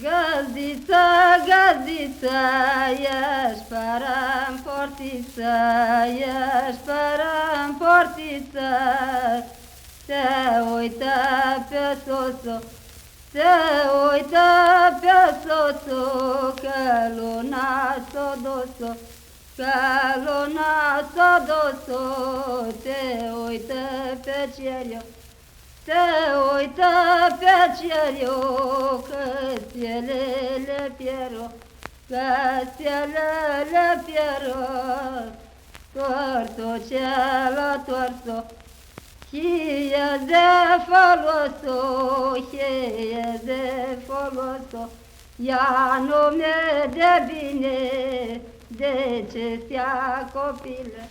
Găzdiță, găzdiță, ești fără-n portiță, ești fără-n portiță. Se uită pe soțu, se uită pe soțu, că luna s-o dus-o, că luna s-o dus-o. Se uită pe cer, se uită pe cer, că stelele pierd, că stelele pierd. Torțul ce-l-a tors-o, e de folos-o, e de folos-o. Ea nu mi-e de bine, de ce stea copilă.